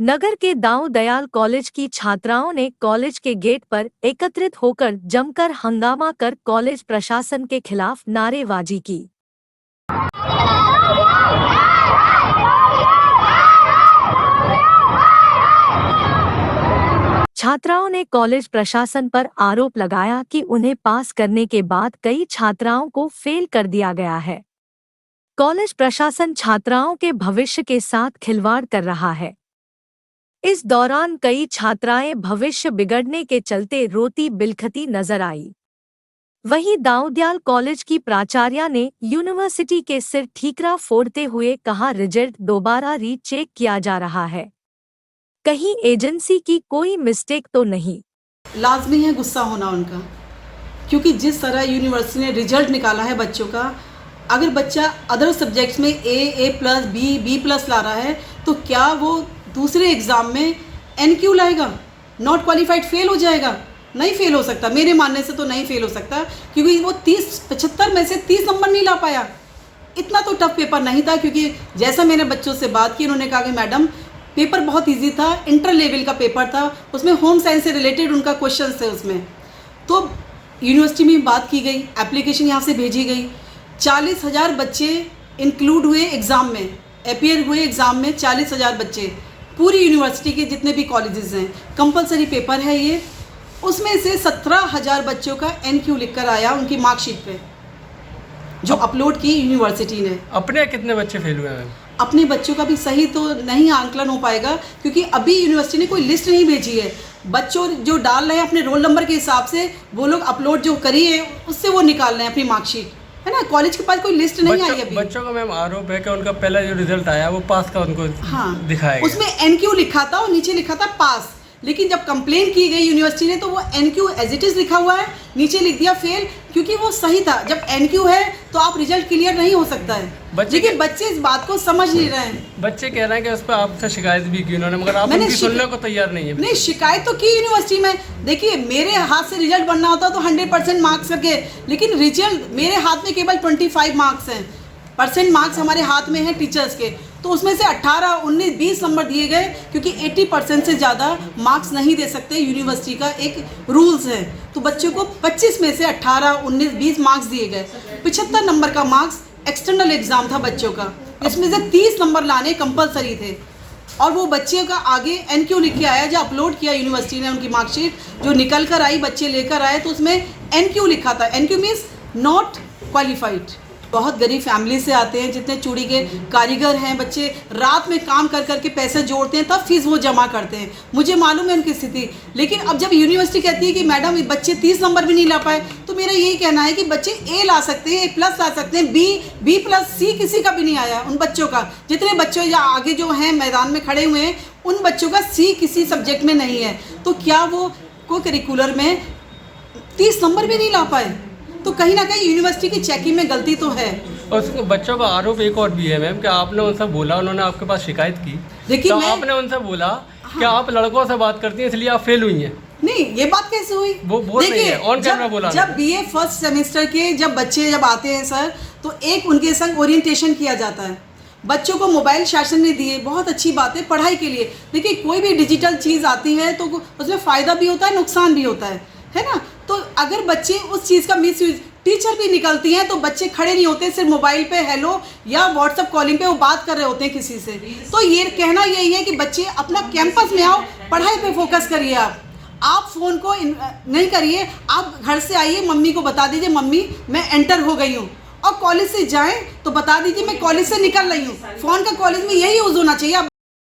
नगर के दाऊ दयाल कॉलेज की छात्राओं ने कॉलेज के गेट पर एकत्रित होकर जमकर हंगामा कर कॉलेज प्रशासन के खिलाफ नारेबाजी की। छात्राओं ने कॉलेज प्रशासन पर आरोप लगाया कि उन्हें पास करने के बाद कई छात्राओं को फेल कर दिया गया है। कॉलेज प्रशासन छात्राओं के भविष्य के साथ खिलवाड़ कर रहा है। इस दौरान कई छात्राएं भविष्य बिगड़ने के चलते रोती बिलखती नजर आई। वहीं दाऊदयाल कॉलेज की प्राचार्या ने यूनिवर्सिटी के सिर ठीकरा फोड़ते हुए कहा, रिजल्ट दोबारा रीचेक किया जा रहा है, कहीं एजेंसी की कोई मिस्टेक तो नहीं। लाजमी है गुस्सा होना उनका, क्योंकि जिस तरह यूनिवर्सिटी ने रिजल्ट निकाला है बच्चों का, अगर बच्चा अदर सब्जेक्ट्स में A+, B+ ला रहा है तो क्या वो दूसरे एग्ज़ाम में NQ लाएगा? नॉट क्वालिफाइड फेल हो जाएगा? नहीं फेल हो सकता, मेरे मानने से तो नहीं फेल हो सकता, क्योंकि वो 75 में से 30 नंबर नहीं ला पाया। इतना तो टफ पेपर नहीं था, क्योंकि जैसा मैंने बच्चों से बात की, उन्होंने कहा कि मैडम पेपर बहुत इजी था, इंटर लेवल का पेपर था, उसमें होम साइंस से रिलेटेड उनका क्वेश्चन थे उसमें। तो यूनिवर्सिटी में बात की गई, एप्लीकेशन यहाँ से भेजी गई, 40,000 बच्चे इंक्लूड हुए एग्ज़ाम में, अपीयर हुए एग्ज़ाम में 40,000 बच्चे, पूरी यूनिवर्सिटी के जितने भी कॉलेजेस हैं, कंपलसरी पेपर है ये। उसमें से 17,000 बच्चों का NQ लिखकर आया उनकी मार्कशीट पे, जो अपलोड की यूनिवर्सिटी ने। अपने कितने बच्चे फेल हुए हैं? अपने बच्चों का भी सही तो नहीं आंकलन हो पाएगा, क्योंकि अभी यूनिवर्सिटी ने कोई लिस्ट नहीं भेजी है। बच्चों जो डाल रहे हैं अपने रोल नंबर के हिसाब से, वो लोग अपलोड जो करी है उससे वो निकाल रहे हैं अपनी मार्कशीट, है ना। कॉलेज के पास कोई लिस्ट नहीं आई अभी। बच्चों का मैम आरोप है कि उनका पहला जो रिजल्ट आया वो पास का उनको दिखाया गया। उसमें NQ लिखा था और नीचे लिखा था पास, लेकिन जब कंप्लेन की गई यूनिवर्सिटी ने तो वो NQ एज इट इज़ लिखा हुआ है, नीचे लिख दिया फेल, क्योंकि वो सही था। जब NQ है तो आप रिजल्ट क्लियर नहीं हो सकता है, लेकिन बच्चे इस बात को समझ नहीं रहे हैं। बच्चे कह रहे हैं कि उस पर आपसे शिकायत भी की उन्होंने, मगर आप उनकी सुनने को तैयार नहीं है। नहीं, शिकायत तो की यूनिवर्सिटी में। देखिए, मेरे हाथ से रिजल्ट बनना होता तो 100% मार्क्स करके, लेकिन रिजल्ट मेरे हाथ में केवल 25 मार्क्स हैं, परसेंट मार्क्स हमारे हाथ में हैं टीचर्स के, तो उसमें से 18, 19, 20 नंबर दिए गए, क्योंकि 80% से ज़्यादा मार्क्स नहीं दे सकते, यूनिवर्सिटी का एक रूल्स है। तो बच्चों को 25 में से 18, 19, 20 मार्क्स दिए गए। 75 नंबर का मार्क्स एक्सटर्नल एग्ज़ाम था बच्चों का, इसमें से 30 नंबर लाने कंपलसरी थे, और वो बच्चे का आगे NQ लिख के आया, जो अपलोड किया यूनिवर्सिटी ने उनकी मार्कशीट जो निकल कर आई, बच्चे लेकर आए, तो उसमें NQ लिखा था। NQ means not qualified. बहुत गरीब फैमिली से आते हैं, जितने चूड़ी के कारीगर हैं बच्चे, रात में काम कर करके पैसे जोड़ते हैं, तब फीस वो जमा करते हैं। मुझे मालूम है उनकी स्थिति, लेकिन अब जब यूनिवर्सिटी कहती है कि मैडम बच्चे 30 नंबर भी नहीं ला पाए, तो मेरा यही कहना है कि बच्चे A ला सकते हैं, A+ ला सकते हैं, B+, C किसी का भी नहीं आया उन बच्चों का। जितने बच्चों या आगे जो हैं मैदान में खड़े हुए हैं, उन बच्चों का C किसी सब्जेक्ट में नहीं है, तो क्या वो को करिकुलर में 30 नंबर भी नहीं ला पाए? तो कहीं ना कहीं यूनिवर्सिटी की चेकिंग में गलती तो है। और बच्चों का आरोप एक और भी है मैम, कि आपने उनसे बोला, उन्होंने आपके पास शिकायत की, देखिए तो आपने उनसे बोला कि आप लड़कों से बात करती हैं इसलिए आप फेल हुई हैं। नहीं, ये बात कैसे हुई? वो बोल रही है, ऑन कैमरा बोला। जब BA फर्स्ट सेमेस्टर के जब बच्चे जब आते हैं सर, तो एक उनके संग ओरिएंटेशन किया जाता है। बच्चों को मोबाइल शासन ने दिए, बहुत अच्छी बात है पढ़ाई के लिए। देखिए, कोई भी डिजिटल चीज़ आती है तो उसमें फ़ायदा भी होता है, नुकसान भी होता है ना। तो अगर बच्चे उस चीज़ का मिसयूज, टीचर भी निकलती हैं तो बच्चे खड़े नहीं होते, सिर्फ मोबाइल पे हेलो या व्हाट्सएप कॉलिंग पे वो बात कर रहे होते हैं किसी से। तो ये कहना यही है कि बच्चे अपना कैंपस में आओ, पढ़ाई पे फोकस करिए। आप फ़ोन को नहीं करिए, आप घर से आइए, मम्मी को बता दीजिए मम्मी मैं एंटर हो गई हूँ, और कॉलेज से जाएँ तो बता दीजिए मैं कॉलेज से निकल रही हूँ। फ़ोन का कॉलेज में यही यूज़ होना चाहिए।